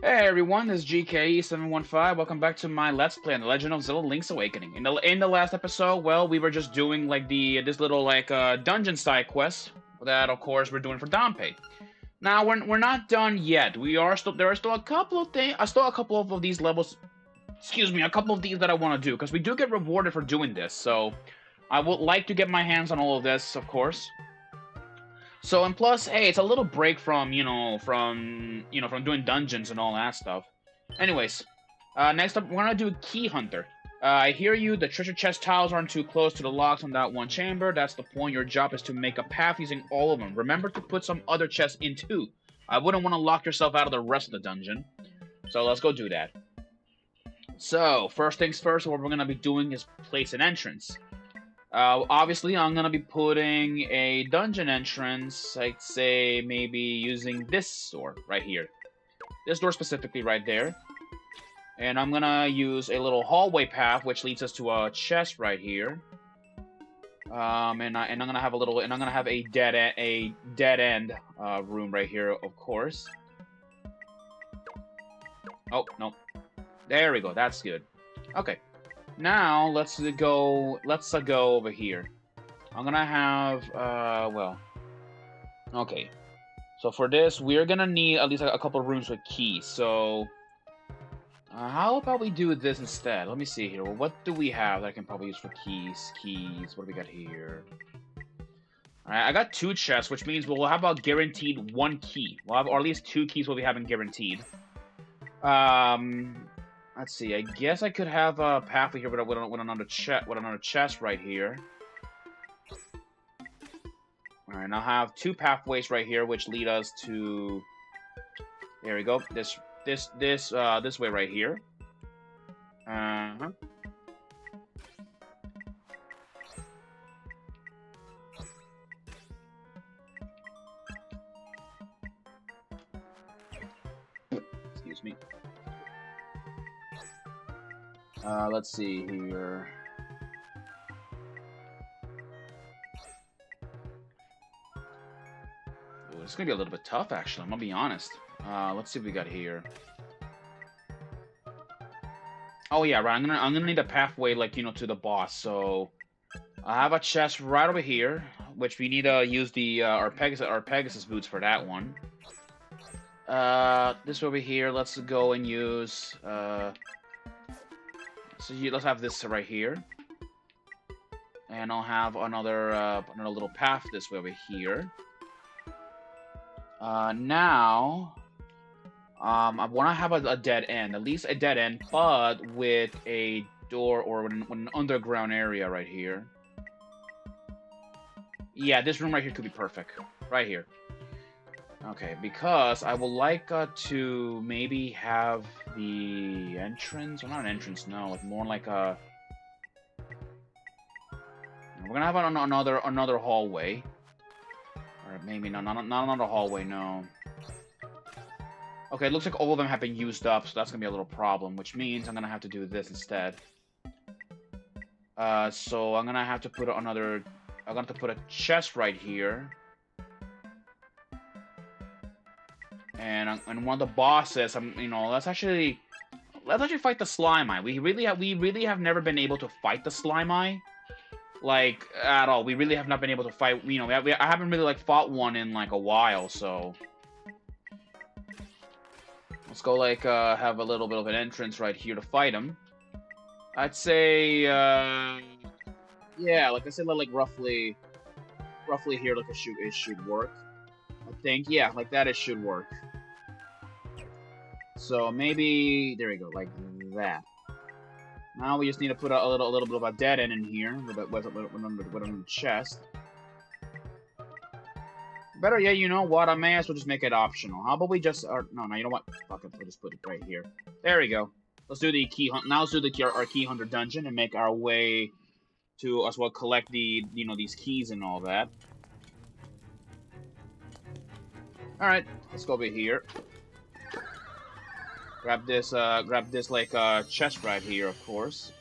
Hey everyone, this is GKE715. Welcome back to my Let's Play on The Legend of Zelda Link's Awakening. In the last episode, well, we were just doing like this little dungeon side quest that, of course, we're doing for Dompe. Now we're not done yet. There are still a couple of things. Still a couple of these levels. Excuse me, a couple of these that I want to do because we do get rewarded for doing this. So I would like to get my hands on all of this, of course. So and plus, hey, it's a little break from from doing dungeons and all that stuff. Anyways, next up we're gonna do Key Hunter. I hear you. The treasure chest tiles aren't too close to the locks on that one chamber. That's the point. Your job is to make a path using all of them. Remember to put some other chests in too. I wouldn't want to lock yourself out of the rest of the dungeon. So let's go do that. So first things first, what we're gonna be doing is place an entrance. Obviously, I'm gonna be putting a dungeon entrance, I'd say maybe using this door right here. This door specifically right there. And I'm gonna use a little hallway path which leads us to a chest right here. And I'm gonna have a dead end room right here, of course. Oh no, there we go. That's good. Okay. Now let's go over here. I'm gonna have well. Okay. So for this, we're gonna need at least a couple of rooms with keys. So how about we do this instead? Let me see here. Well, what do we have that I can probably use for keys? Keys. What do we got here? Alright, I got 2 chests, which means we'll have about guaranteed 1 key. We'll have, or at least 2 keys we'll be having guaranteed. Let's see. I guess I could have a pathway here with another chest right here. All right, I'll have 2 pathways right here, which lead us to. There we go. This way right here. Uh-huh. Excuse me. Let's see here. Ooh, it's gonna be a little bit tough, actually. I'm gonna be honest. Let's see what we got here. Oh yeah, right. I'm gonna need a pathway, like, to the boss. So I have a chest right over here, which we need to use the our Pegasus boots for that one. This over here. Let's go and use. Let's have this right here, and I'll have another little path this way over here. Now, I want to have a dead end, at least a dead end, but with a door or an underground area right here. Yeah, this room right here could be perfect. Right here. Okay, because I would like to maybe have the entrance, or not an entrance, no, like more like a. We're gonna have another hallway, or maybe not another hallway, no. Okay, it looks like all of them have been used up, so that's gonna be a little problem, which means I'm gonna have to do this instead. So I'm gonna have to put I'm gonna have to put a chest right here. And one of the bosses, let's actually fight the Slime Eye. We really have never been able to fight the Slime Eye, like at all. We really have not been able to fight. I haven't really like fought one in like a while. So let's go have a little bit of an entrance right here to fight him. I'd say yeah, like I said, like roughly here, like it should work. I think, yeah, like that it should work. So maybe there we go, like that. Now we just need to put a little bit of a dead end in here with a chest. Better yet, you know what? I may as well just make it optional. How about we just? No, you know what? Fuck it, we'll just put it right here. There we go. Let's do the key hunt. Now let's do our key hunter dungeon and make our way to as well collect these keys and all that. All right, let's go over here. Grab this like chest right here, of course.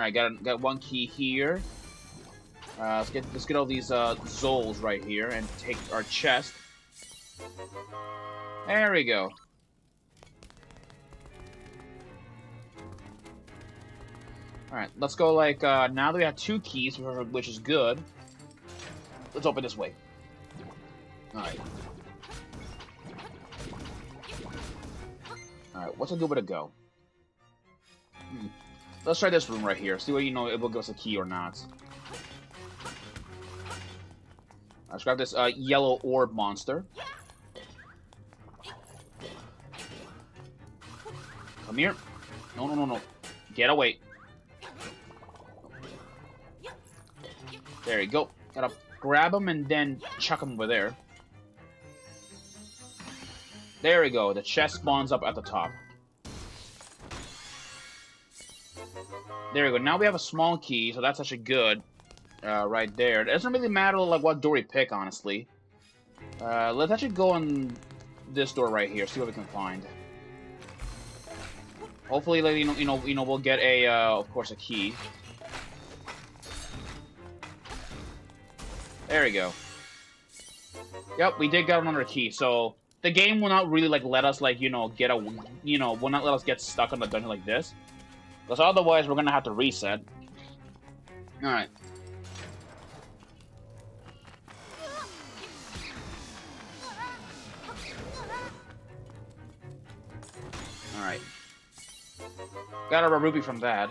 Alright, got one key here. Let's get all these Zols right here and take our chest. There we go. Alright, let's go like, now that we have 2 keys, which is good. Let's open this way. Alright. Alright, what's a good way to go? Let's try this room right here. See what, you know, it will give us a key or not. Let's grab this yellow orb monster. Come here. No, no, no, no. Get away. There you go. Gotta grab him and then chuck him over there. There we go. The chest spawns up at the top. There we go. Now we have a small key, so that's actually good. Right there. It doesn't really matter like what door we pick, honestly. Let's actually go in this door right here. See what we can find. Hopefully, like, we'll get a, of course, a key. There we go. Yep, we did get another key. So the game will not really like let us like get a will not let us get stuck on the dungeon like this. Because otherwise, we're gonna have to reset. All right. Alright. Got a ruby from that.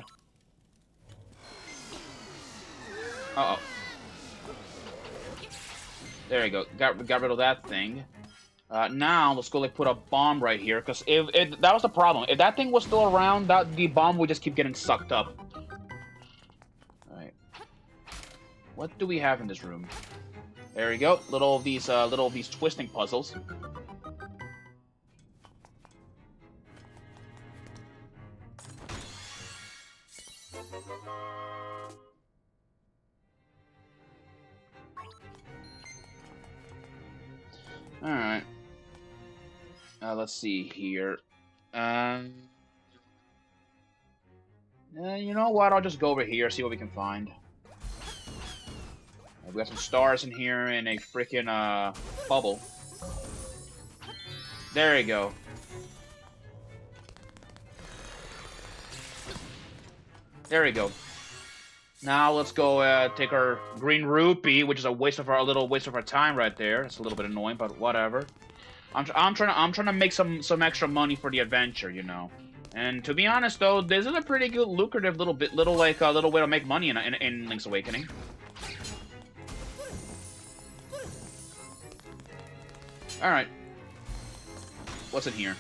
Uh-oh. There you go. Got rid of that thing. Now, let's go like put a bomb right here, because if that was the problem. If that thing was still around, the bomb would just keep getting sucked up. Alright. What do we have in this room? There we go. Little of these twisting puzzles. Alright. Let's see here. You know what? I'll just go over here, see what we can find. We got some stars in here and a freaking bubble. There you go. There we go. Now let's go take our green rupee, which is a little waste of our time right there. It's a little bit annoying, but whatever. I'm trying to make some extra money for the adventure, you know. And to be honest, though, this is a pretty good, lucrative little way to make money in Link's Awakening. All right. What's in here?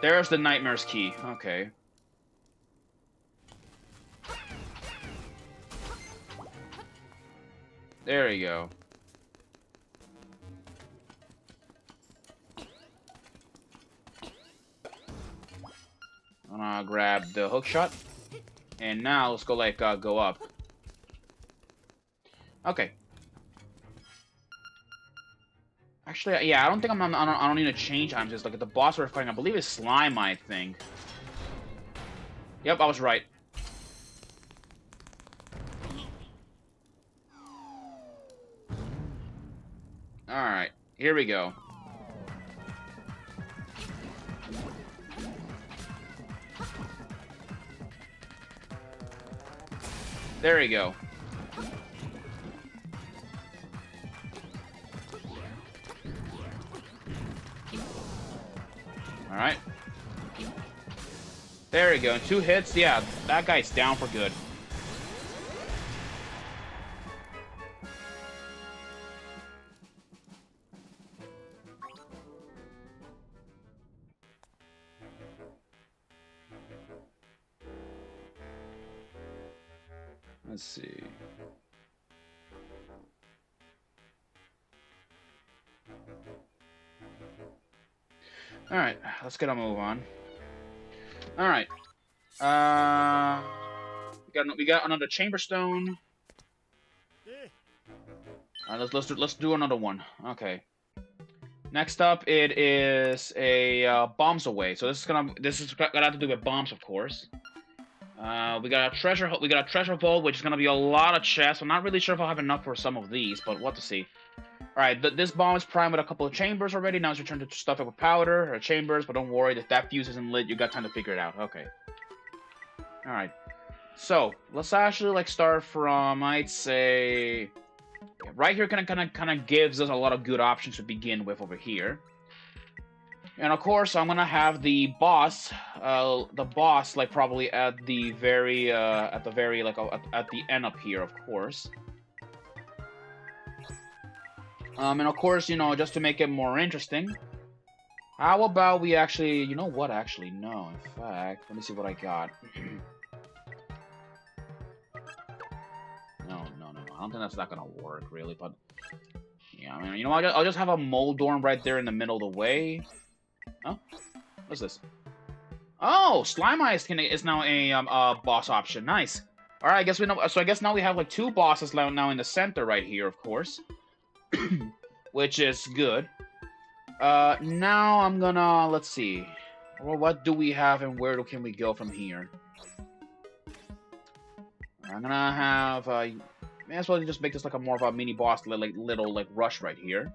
There's the Nightmare's key. Okay. There you go. I'm gonna grab the hook shot. And now let's go like go up. Okay. Actually, yeah, I don't think I don't need to change. I'm just like the boss we're fighting. I believe it's slime, I think. Yep, I was right. Alright, here we go. There we go. Alright. There we go. 2 hits. Yeah, that guy's down for good. Let's see. Alright, let's get a move on. Alright. We got another chamber stone. Let's do another one. Okay. Next up, it is a bombs away. So this is gonna have to do with bombs, of course. We got a treasure. We got a treasure vault, which is gonna be a lot of chests. I'm not really sure if I'll have enough for some of these, but what to see. All right, this bomb is primed with a couple of chambers already. Now it's your turn to stuff it with powder or chambers, but don't worry, if that fuse isn't lit, you got time to figure it out. Okay. All right. So let's actually like start from, I'd say, yeah, right here. Kind of gives us a lot of good options to begin with over here. And of course, I'm gonna have the boss like probably at the very like at the end up here, of course. And of course, you know, just to make it more interesting, how about we actually, you know what? Actually, no. In fact, let me see what I got. No. I don't think that's not gonna work really, but yeah, I mean, you know, I'll just have a Moldorm right there in the middle of the way. Oh, what's this? Oh, Slime Eyes is now a boss option. Nice. All right, I guess we know. So I guess now we have like two bosses now in the center right here, of course, which is good. Now I'm gonna let's see. Well, what do we have and where can we go from here? I'm gonna have. May as well just make this like a more of a mini boss, like little like rush right here.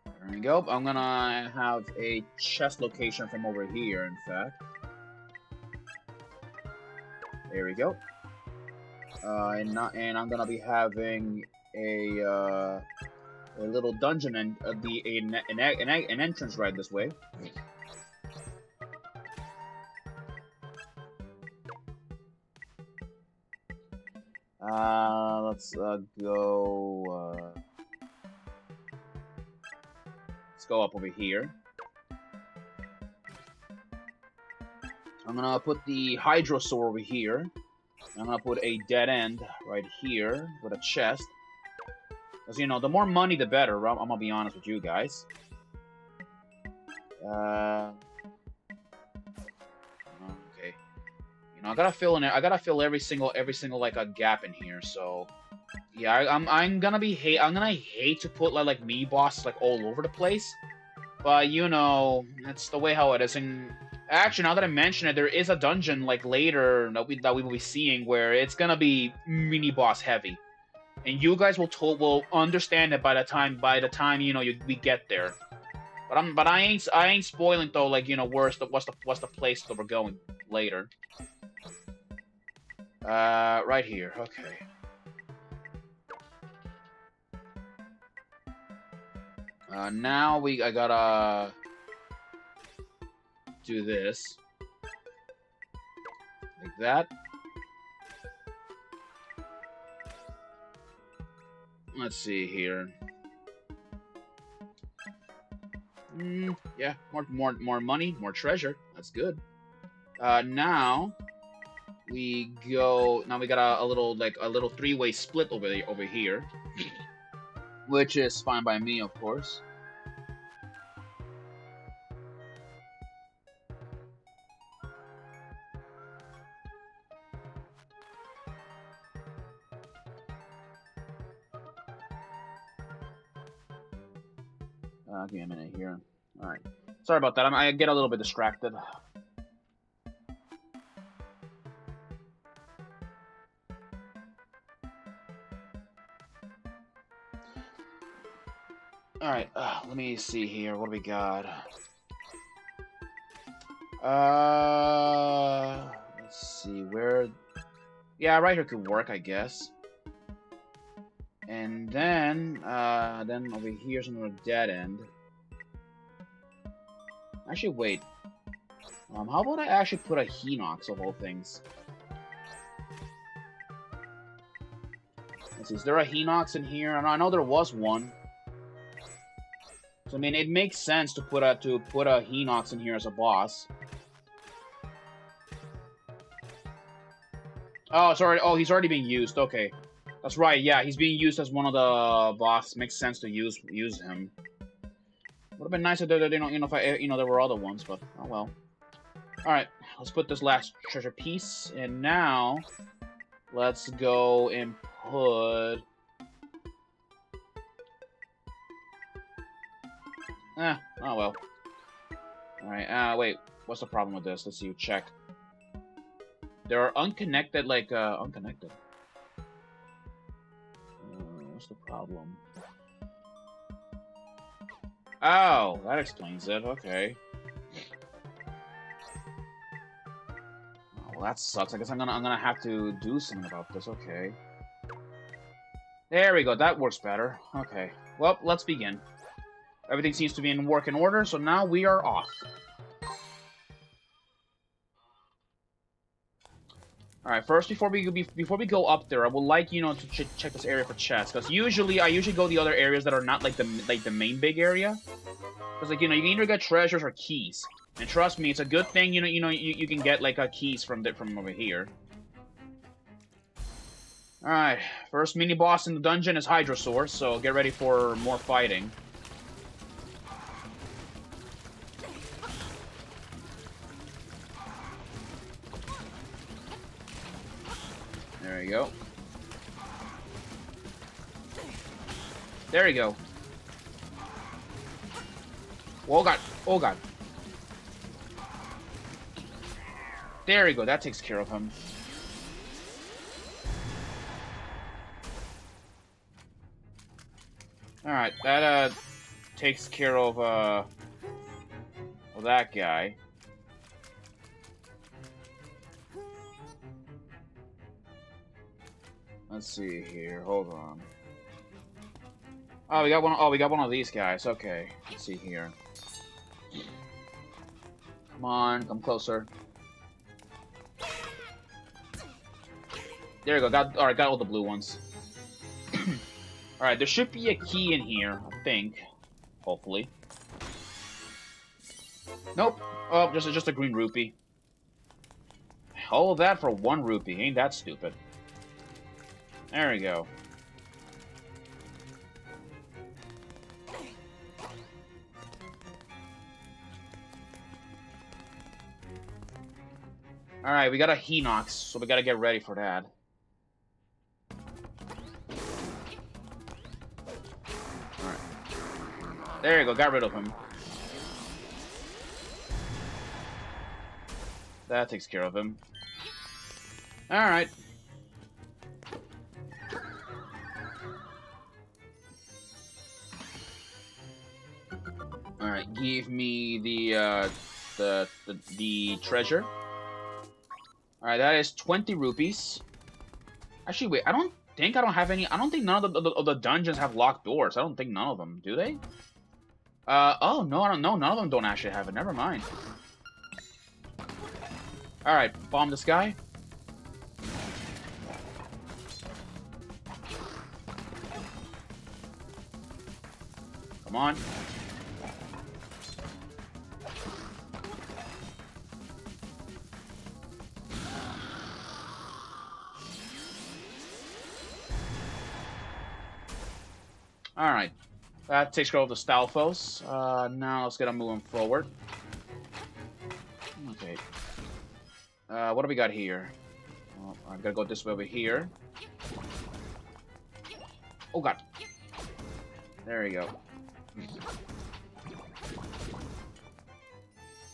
There we go. I'm gonna have a chest location from over here, in fact. There we go. And I'm gonna be having a little dungeon and an entrance right this way. Let's go. Let's go up over here. I'm gonna put the Hydrosaur over here. I'm gonna put a dead end right here with a chest. Because, you know, the more money, the better. I'm gonna be honest with you guys. Okay. You know, I gotta fill in it. I gotta fill every single like a gap in here. So, yeah, I'm gonna hate to put like mini bosses like all over the place. But you know, that's the way how it is. And actually, now that I mention it, there is a dungeon like later that we will be seeing where it's gonna be mini boss heavy, and you guys will understand it by the time you know we get there. But I ain't spoiling though. Like, you know, what's the place that we're going later. Right here. Okay. Now I gotta do this. Like that. Let's see here. Yeah, more money, more treasure. That's good. Now we go. Now we got a little three-way split over here, which is fine by me, of course. Give me a minute here. All right. Sorry about that. I get a little bit distracted. All right. Let me see here. What do we got? Let's see where. Yeah, right here could work, I guess. And then over here's another dead end. Actually, wait. How about I actually put a Hinox of all things? Let's see, is there a Hinox in here? I know there was one. So I mean, it makes sense to put a Hinox in here as a boss. Oh, it's already. Oh, he's already being used. Okay, that's right. Yeah, he's being used as one of the boss. Makes sense to use him. Would have been nice if there, there were other ones, but oh well. All right, let's put this last treasure piece, and now let's go and put. Oh well. All right. Wait. What's the problem with this? Let's see. Check. There are unconnected, like, unconnected. What's the problem? Oh, that explains it. Okay. Oh, well, that sucks. I guess I'm gonna have to do something about this. Okay. There we go. That works better. Okay. Well, let's begin. Everything seems to be in working order, so now we are off. All right. First, before we go up there, I would like to check this area for chests, because I usually go the other areas that are not like the main big area, because like you can either get treasures or keys, and trust me, it's a good thing you can get like keys from over here. All right. First mini boss in the dungeon is Hydrosaur, so get ready for more fighting. There you go. There you go. Oh god. Oh god. There you go. That takes care of him. Alright, that takes care of well, that guy. Let's see here. Hold on. Oh, we got one. Oh, we got one of these guys. Okay. Let's see here. Come on, come closer. There you go. Got all right. Got all the blue ones. All right. There should be a key in here. I think. Hopefully. Nope. Oh, just a green rupee. All of that for 1 rupee. Ain't that stupid? There we go. Alright, we got a Hinox, so we gotta get ready for that. Alright. There you go, got rid of him. That takes care of him. Alright. Alright, give me the treasure. Alright, that is 20 rupees. Actually, wait, I don't think none of the dungeons have locked doors. I don't think none of them, do they? Oh, no, I don't know. None of them don't actually have it. Never mind. Alright, bomb this guy. Come on. Alright. That takes care of the Stalfos. Now let's get them moving forward. Okay. What do we got here? Oh, I've got to go this way over here. Oh god. There we go.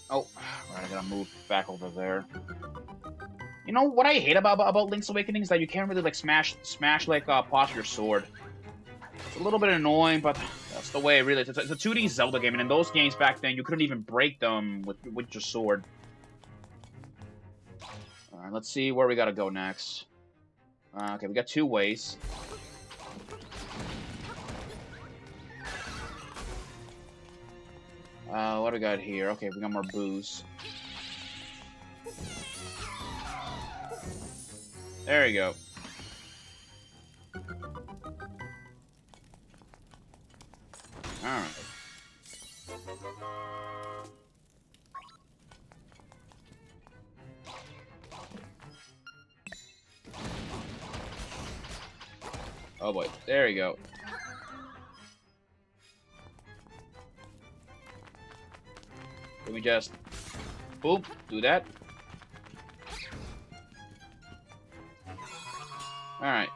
Oh, right, I gotta move back over there. You know what I hate about Link's Awakening is that you can't really like smash like parts of your sword. It's a little bit annoying, but that's the way it really is. It's a 2D Zelda game, and in those games back then, you couldn't even break them with your sword. Alright, let's see where we gotta go next. Okay, we got 2 ways. What do we got here? Okay, we got more booze. There you go. Alright. Oh boy, there you go. Let me just boop, do that. Alright.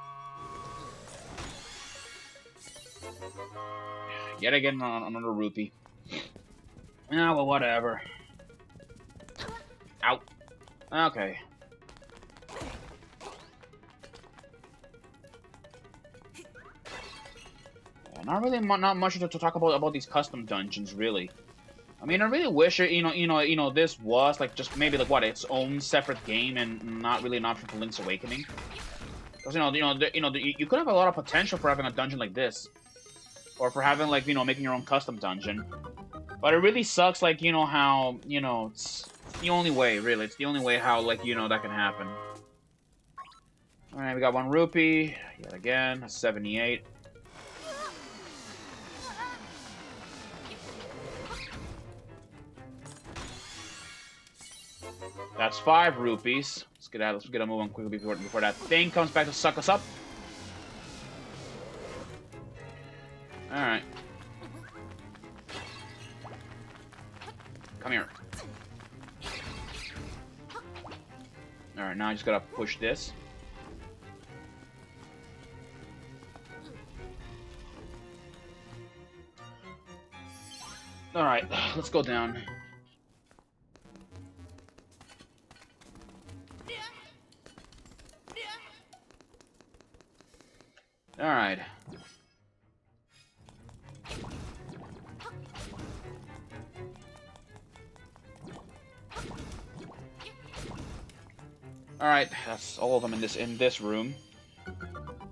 Yet again on another rupee. Ah, well, whatever. Ow. Okay. not really, not much to talk about these custom dungeons, really. I mean, I really wish this was like just maybe like what its own separate game and not really an option for Link's Awakening. Because you could have a lot of potential for having a dungeon like this, or for having like making your own custom dungeon. But it really sucks, like how it's the only way, really. It's the only way how like that can happen. All right, we got 1 rupee yet again, a 78. That's 5 rupees. Let's get out. Let's get a move on quickly before that thing comes back to suck us up. All right. Come here. All right, now I just gotta push this. All right, let's go down. All right. All right, that's all of them in this room.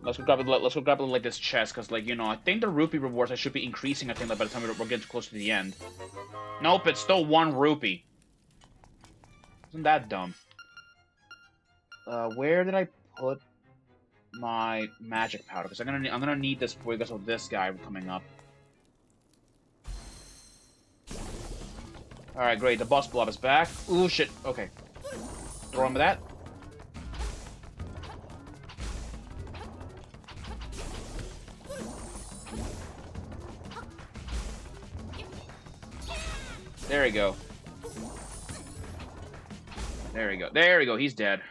Let's go grab it. Let's go grab it like this chest, cause like I think the rupee rewards I should be increasing. I think like, by the time we're getting close to the end. Nope, it's still 1 rupee. Isn't that dumb? Where did I put my magic powder? Because I'm gonna need this because of this guy coming up. All right, great. The boss blob is back. Ooh, shit. Okay. Throw him with that. There we go. There we go. There we go. He's dead.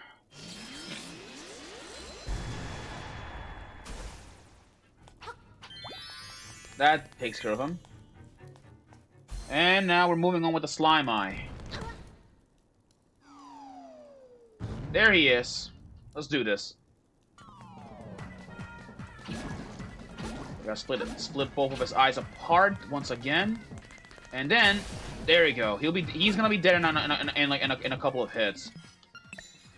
That takes care of him. And now we're moving on with the Slime Eye. There he is. Let's do this. We gotta split both of his eyes apart once again. And then, there we go. He's gonna be dead in a couple of hits.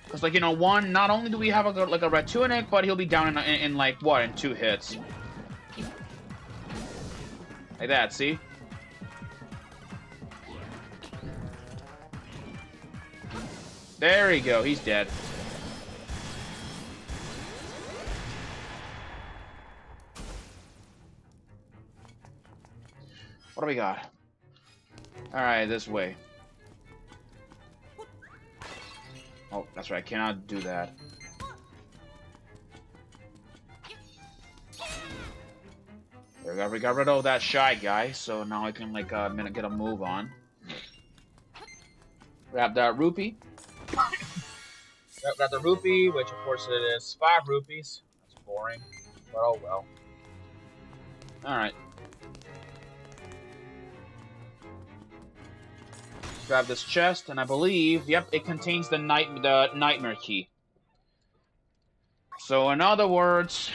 Cause like one, not only do we have like a red tunic, but he'll be down in like what, in 2 hits. Like that, see? There we go, he's dead. What do we got? Alright, this way. Oh, that's right, I cannot do that. There we got rid of that shy guy, so now I can like get a move on. Grab that rupee. Grab the rupee, which of course it is 5 rupees. That's boring, but oh well. Alright. Grab this chest, and I believe, yep, it contains the nightmare key. So in other words,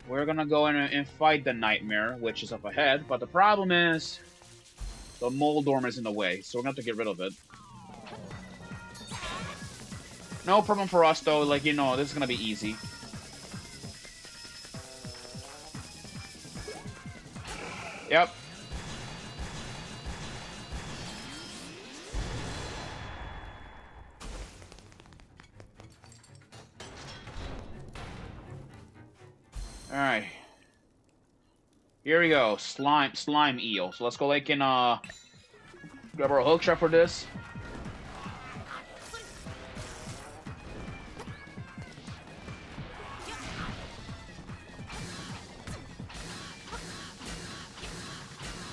we're gonna go in and fight the nightmare, which is up ahead, but the problem is the Moldorm is in the way, so we're gonna have to get rid of it. No problem for us though, like this is gonna be easy. Yep. Alright. Here we go. Slime eel. So let's go like in grab our hook shot for this.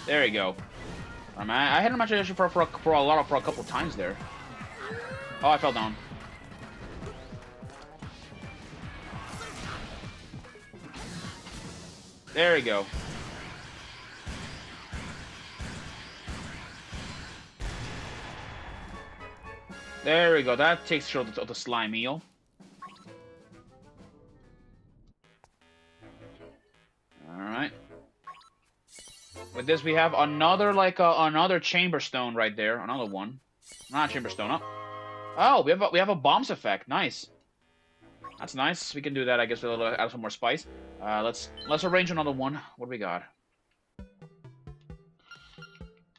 There we go. I hit him actually for a couple times there. Oh, I fell down. There we go. There we go. That takes care of the slime eel. Alright. With this, we have another, like, another chamber stone right there. Another one. Not a chamber stone. Oh, we have a bombs effect. Nice. That's nice. We can do that, I guess, with a little, add some more spice. Let's arrange another one. What do we got?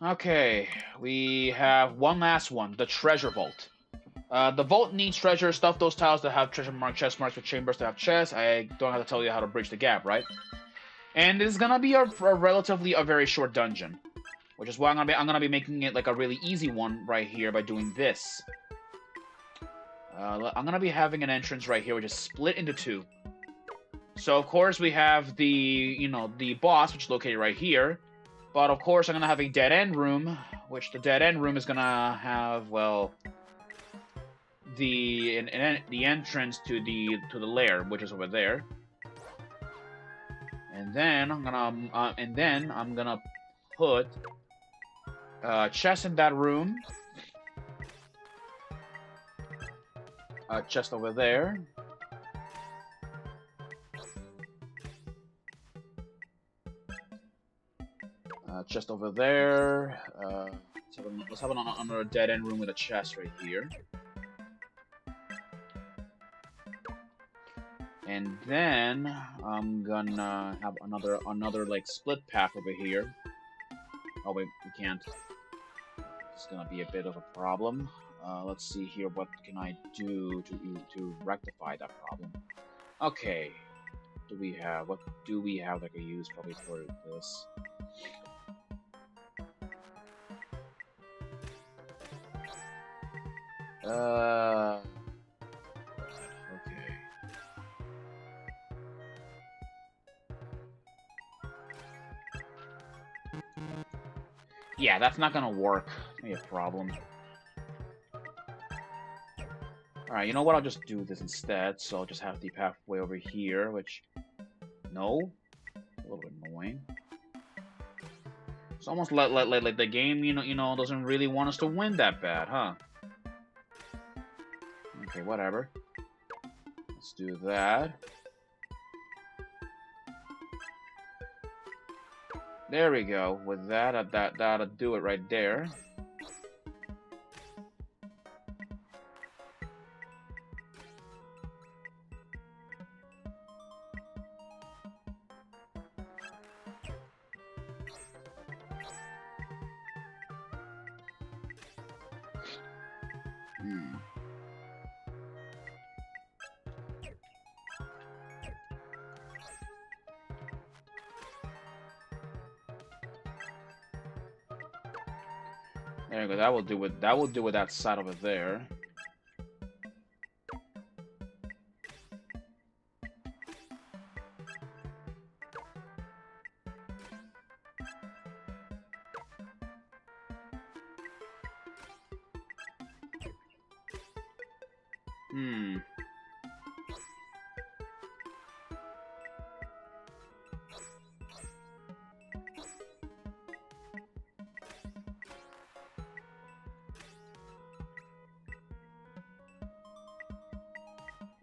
Okay, we have one last one. The treasure vault. The vault needs treasure. Stuff those tiles that have treasure mark chest marks with chambers that have chests. I don't have to tell you how to bridge the gap, right? And it's gonna be a relatively very short dungeon, which is why I'm gonna be making it like a really easy one right here by doing this. I'm gonna be having an entrance right here, which is split into two. So of course we have the the boss, which is located right here. But of course I'm gonna have a dead end room, which the dead end room is gonna have, well, the entrance to the lair, which is over there. And then I'm gonna put a chest in that room. A chest over there. Chest over there. Let's have another dead end room with a chest right here. And then I'm gonna have another like split path over here. Oh wait, we can't. It's gonna be a bit of a problem. Let's see here. What can I do to rectify that problem? Okay. What do we have that I could use probably for this? Okay. Yeah, that's not gonna work. Maybe a problem. Alright, you know what? I'll just do this instead. So I'll just have the pathway over here, which... No? A little bit annoying. It's almost like the game, doesn't really want us to win that bad, huh? Okay, whatever. Let's do that. There we go. With that, that'll do it right there. There you go. That will do with that side over there.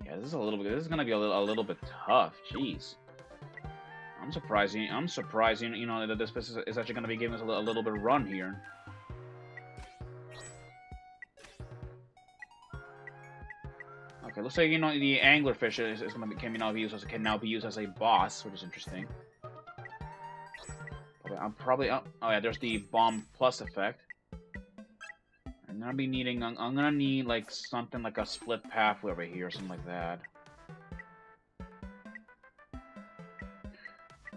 Yeah, this is gonna be a little bit tough. Jeez. I'm surprised, that this is actually gonna be giving us a little bit of run here. Okay, looks like, the anglerfish can now be used as a boss, which is interesting. Oh yeah, there's the bomb plus effect. I'm gonna need like something like a split pathway over here, or something like that.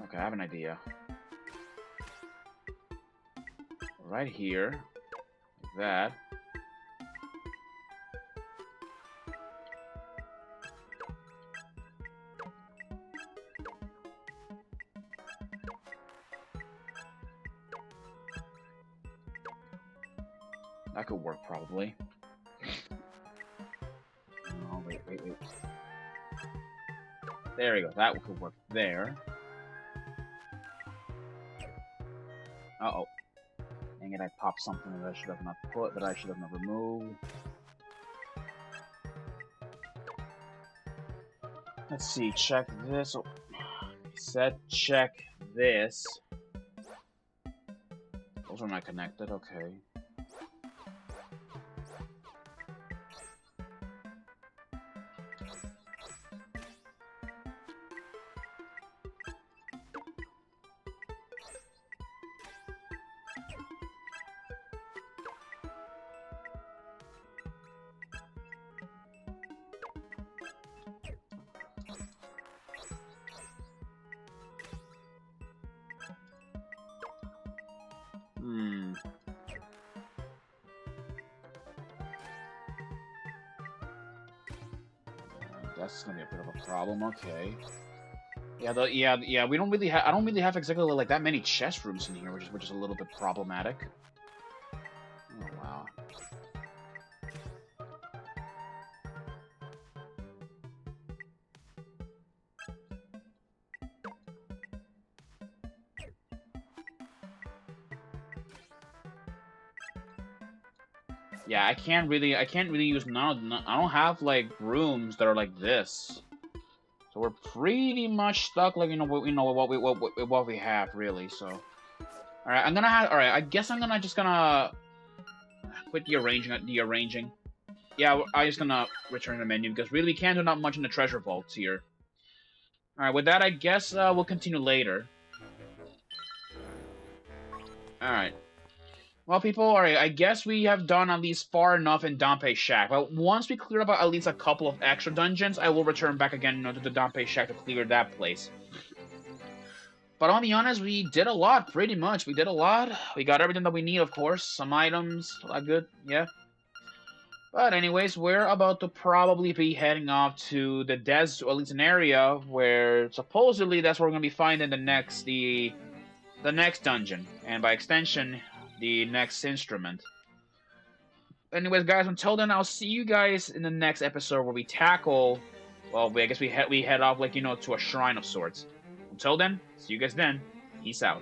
Okay, I have an idea. Right here, like that. That could work, probably. Oh, wait. There we go. That could work there. Uh-oh. Dang it, I popped something that I should have not put, that I should have not removed. Let's see, check this. Oh, set check this. Those are not connected, okay. That's gonna be a bit of a problem. Okay. Yeah. We don't really have. I don't really have exactly like that many chest rooms in here, which is a little bit problematic. Oh wow. Yeah, I can't really use none. I don't have like rooms that are like this. So we're pretty much stuck, like what we have really. So, all right, I'm gonna have. All right, I guess I'm gonna just gonna quit the arranging. Yeah, I'm just gonna return the menu because really we can't do not much in the treasure vaults here. All right, with that, I guess we'll continue later. All right. Well, people, alright, I guess we have done at least far enough in Dampé's Shack. But once we clear up at least a couple of extra dungeons, I will return back again to the Dampé's Shack to clear that place. But I'll be honest, we did a lot, pretty much. We did a lot. We got everything that we need, of course. Some items, a lot good, yeah. But anyways, we're about to probably be heading off to the desert, or at least an area where supposedly that's where we're going to be finding the next dungeon. And by extension, the next instrument. Anyways, guys, until then, I'll see you guys in the next episode where we tackle. Well, I guess we head off like to a shrine of sorts. Until then, see you guys then. Peace out.